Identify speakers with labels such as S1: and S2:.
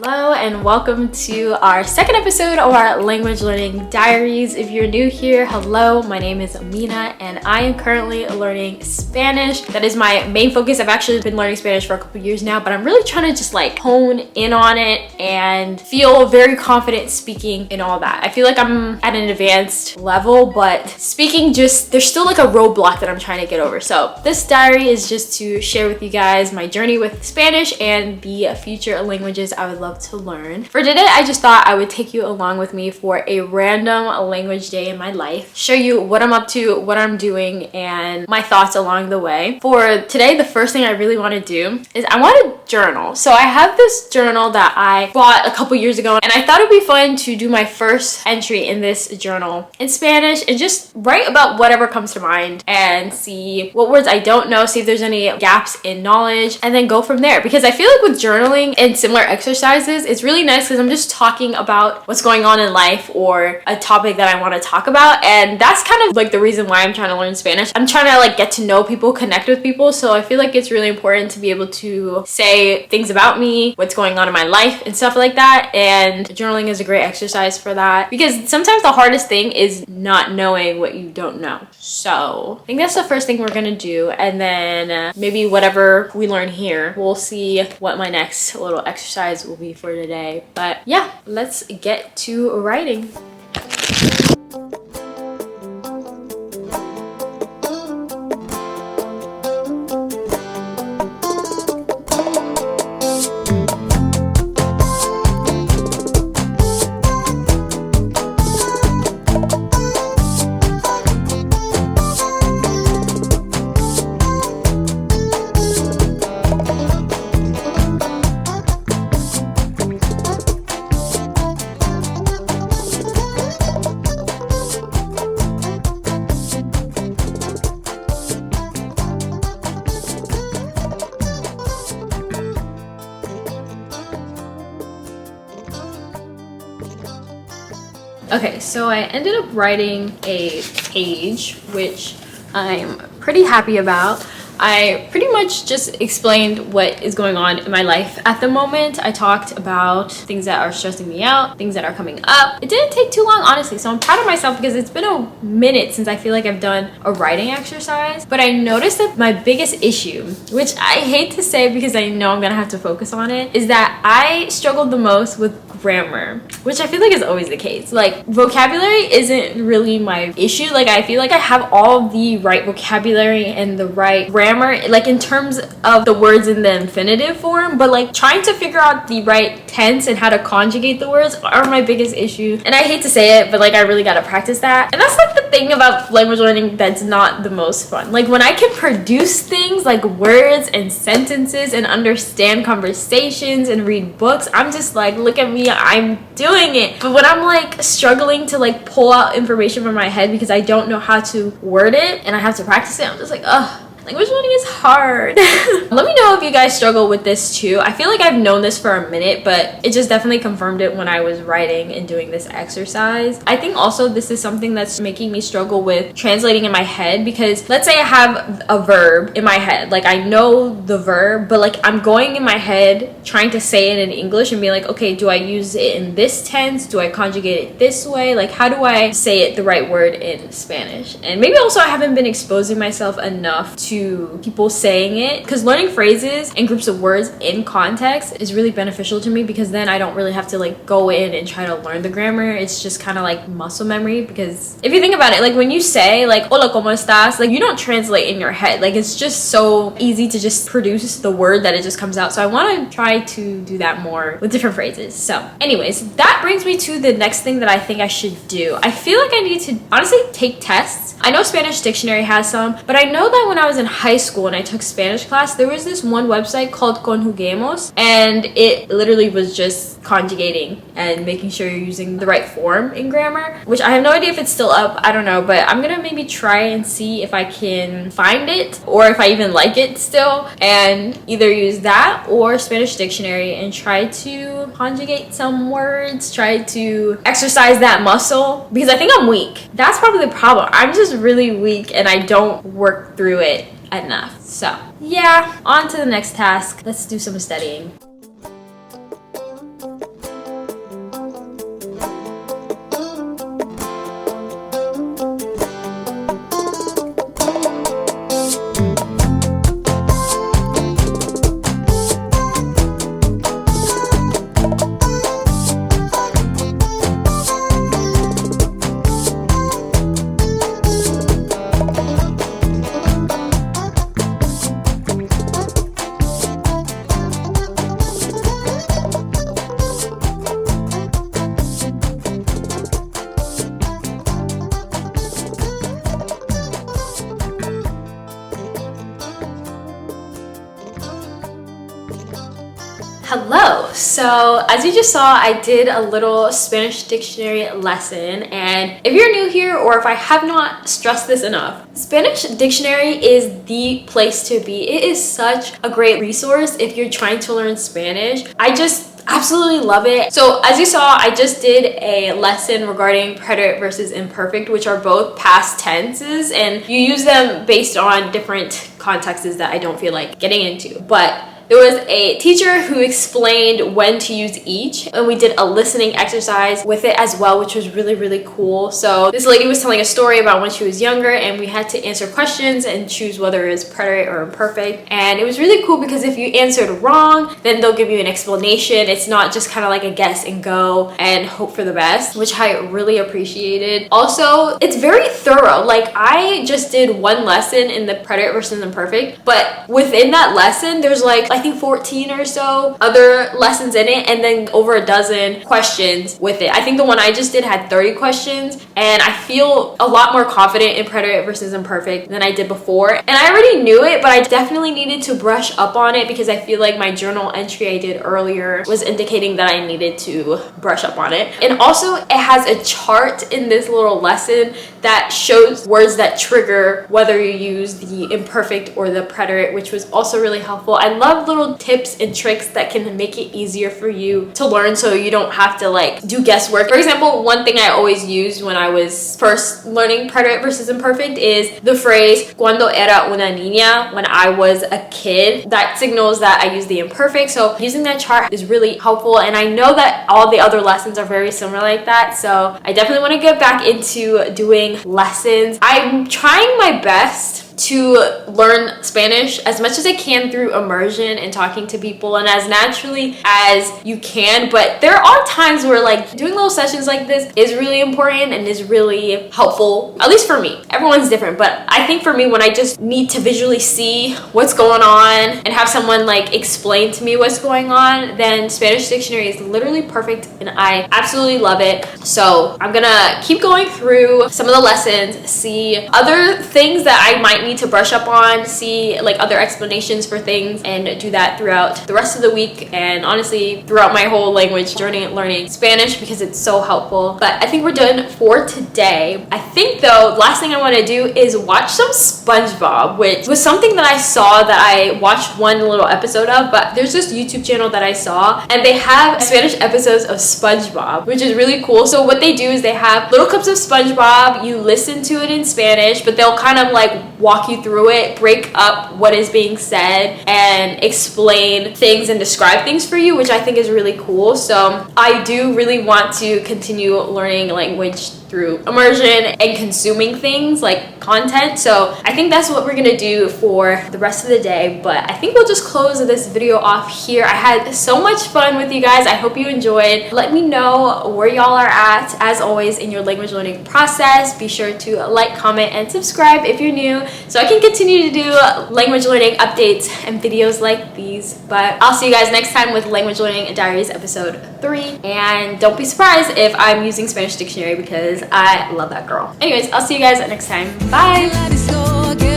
S1: Hello and welcome to our second episode of our language learning diaries. If you're new here, hello, my name is Amina and I am currently learning Spanish. That is my main focus. I've actually been learning Spanish for a couple years now, but I'm really trying to just like hone in on it and feel very confident speaking and all that. I feel like I'm at an advanced level, but speaking there's still like a roadblock that I'm trying to get over. So this diary is just to share with you guys my journey with Spanish and the future languages I would love to learn. For today, I just thought I would take you along with me for a random language day in my life, show you what I'm up to, what I'm doing, and my thoughts along the way. For today, the first thing I really want to do is I want to journal. So I have this journal that I bought a couple years ago, and I thought it'd be fun to do my first entry in this journal in Spanish and just write about whatever comes to mind and see what words I don't know, see if there's any gaps in knowledge, and then go from there. Because I feel like with journaling and similar exercises, it's really nice because I'm just talking about what's going on in life or a topic that I want to talk about, and that's kind of like the reason why I'm trying to learn Spanish. I'm trying to like get to know people, connect with people, so I feel like it's really important to be able to say things about me, what's going on in my life and stuff like that, and journaling is a great exercise for that because sometimes the hardest thing is not knowing what you don't know. So I think that's the first thing we're gonna do, and then maybe whatever we learn here, we'll see what my next little exercise will be for today. But yeah, let's get to writing. Okay, so I ended up writing a page, which I'm pretty happy about. I pretty much just explained what is going on in my life at the moment. I talked about things that are stressing me out, things that are coming up. It didn't take too long, honestly, so I'm proud of myself because it's been a minute since I feel like I've done a writing exercise. But I noticed that my biggest issue, which I hate to say because I know I'm gonna have to focus on it, is that I struggled the most with grammar, which I feel like is always the case. Like, vocabulary isn't really my issue. Like, I feel like I have all the right vocabulary and the right grammar, like in terms of the words in the infinitive form, but like trying to figure out the right tense and how to conjugate the words are my biggest issue. And I hate to say it, but like I really gotta practice that. And that's like the thing about language learning that's not the most fun. Like when I can produce things like words and sentences and understand conversations and read books, I'm just like, look at me, I'm doing it. But when I'm like struggling to like pull out information from my head because I don't know how to word it and I have to practice it, I'm just like, ugh. Language learning is hard. Let me know if you guys struggle with this too. I feel like I've known this for a minute, but it just definitely confirmed it when I was writing and doing this exercise. I think also this is something that's making me struggle with translating in my head, because let's say I have a verb in my head. Like I know the verb, but like I'm going in my head trying to say it in English and be like, okay, do I use it in this tense? Do I conjugate it this way? Like how do I say it the right word in Spanish? And maybe also I haven't been exposing myself enough to people saying it, because learning phrases and groups of words in context is really beneficial to me, because then I don't really have to like go in and try to learn the grammar. It's just kind of like muscle memory, because if you think about it, like when you say like hola como estás, like you don't translate in your head. Like it's just so easy to just produce the word that it just comes out. So I want to try to do that more with different phrases. So anyways, that brings me to the next thing that I think I should do. I feel like I need to honestly take tests. I know Spanish Dictionary has some, but I know that when I was in high school and I took Spanish class, there was this one website called Conjuguemos, and it literally was just conjugating and making sure you're using the right form in grammar, which I have no idea if it's still up. I don't know, but I'm gonna maybe try and see if I can find it or if I even like it still, and either use that or Spanish Dictionary and try to conjugate some words, try to exercise that muscle, because I think I'm weak. That's probably the problem. I'm just really weak and I don't work through it enough. So yeah, on to the next task. Let's do some studying. So as you just saw, I did a little Spanish dictionary lesson, and if you're new here or if I have not stressed this enough, Spanish dictionary is the place to be. It is such a great resource if you're trying to learn Spanish. I just absolutely love it. So as you saw, I just did a lesson regarding preterite versus imperfect, which are both past tenses, and you use them based on different contexts that I don't feel like getting into. But there was a teacher who explained when to use each, and we did a listening exercise with it as well, which was really, really cool. So this lady was telling a story about when she was younger, and we had to answer questions and choose whether it was preterite or imperfect. And it was really cool because if you answered wrong, then they'll give you an explanation. It's not just kind of like a guess and go and hope for the best, which I really appreciated. Also, it's very thorough. Like, I just did one lesson in the preterite versus imperfect, but within that lesson, there's like, I think 14 or so other lessons in it, and then over a dozen questions with it. I think the one I just did had 30 questions, and I feel a lot more confident in preterite versus imperfect than I did before. And I already knew it, but I definitely needed to brush up on it because I feel like my journal entry I did earlier was indicating that I needed to brush up on it. And also, it has a chart in this little lesson that shows words that trigger whether you use the imperfect or the preterite, which was also really helpful. I love little tips and tricks that can make it easier for you to learn so you don't have to like do guesswork. For example, one thing I always used when I was first learning preterite versus imperfect is the phrase cuando era una niña, when I was a kid. That signals that I use the imperfect, so using that chart is really helpful, and I know that all the other lessons are very similar like that, so I definitely want to get back into doing lessons. I'm trying my best to learn Spanish as much as I can through immersion and talking to people and as naturally as you can, but there are times where like doing little sessions like this is really important and is really helpful, at least for me. Everyone's different, but I think for me, when I just need to visually see what's going on and have someone like explain to me what's going on, then Spanish dictionary is literally perfect and I absolutely love it. So I'm gonna keep going through some of the lessons, see other things that I might need to brush up on, see like other explanations for things, and do that throughout the rest of the week and honestly throughout my whole language journey learning Spanish because it's so helpful. But I think we're done for today. I think though, last thing I want to do is watch some SpongeBob, which was something that I saw that I watched one little episode of, but there's this YouTube channel that I saw and they have Spanish episodes of SpongeBob, which is really cool. So what they do is they have little clips of SpongeBob, you listen to it in Spanish, but they'll kind of like walk you through it, break up what is being said, and explain things and describe things for you, which I think is really cool. So I do really want to continue learning language through immersion and consuming things like content. So I think that's what we're gonna do for the rest of the day, but I think we'll just close this video off here. I had so much fun with you guys. I hope you enjoyed. Let me know where y'all are at, as always, in your language learning process. Be sure to like, comment, and subscribe if you're new so I can continue to do language learning updates and videos like these. But I'll see you guys next time with Language Learning Diaries episode 3, and don't be surprised if I'm using Spanish dictionary because I love that girl. Anyways, I'll see you guys next time. Bye!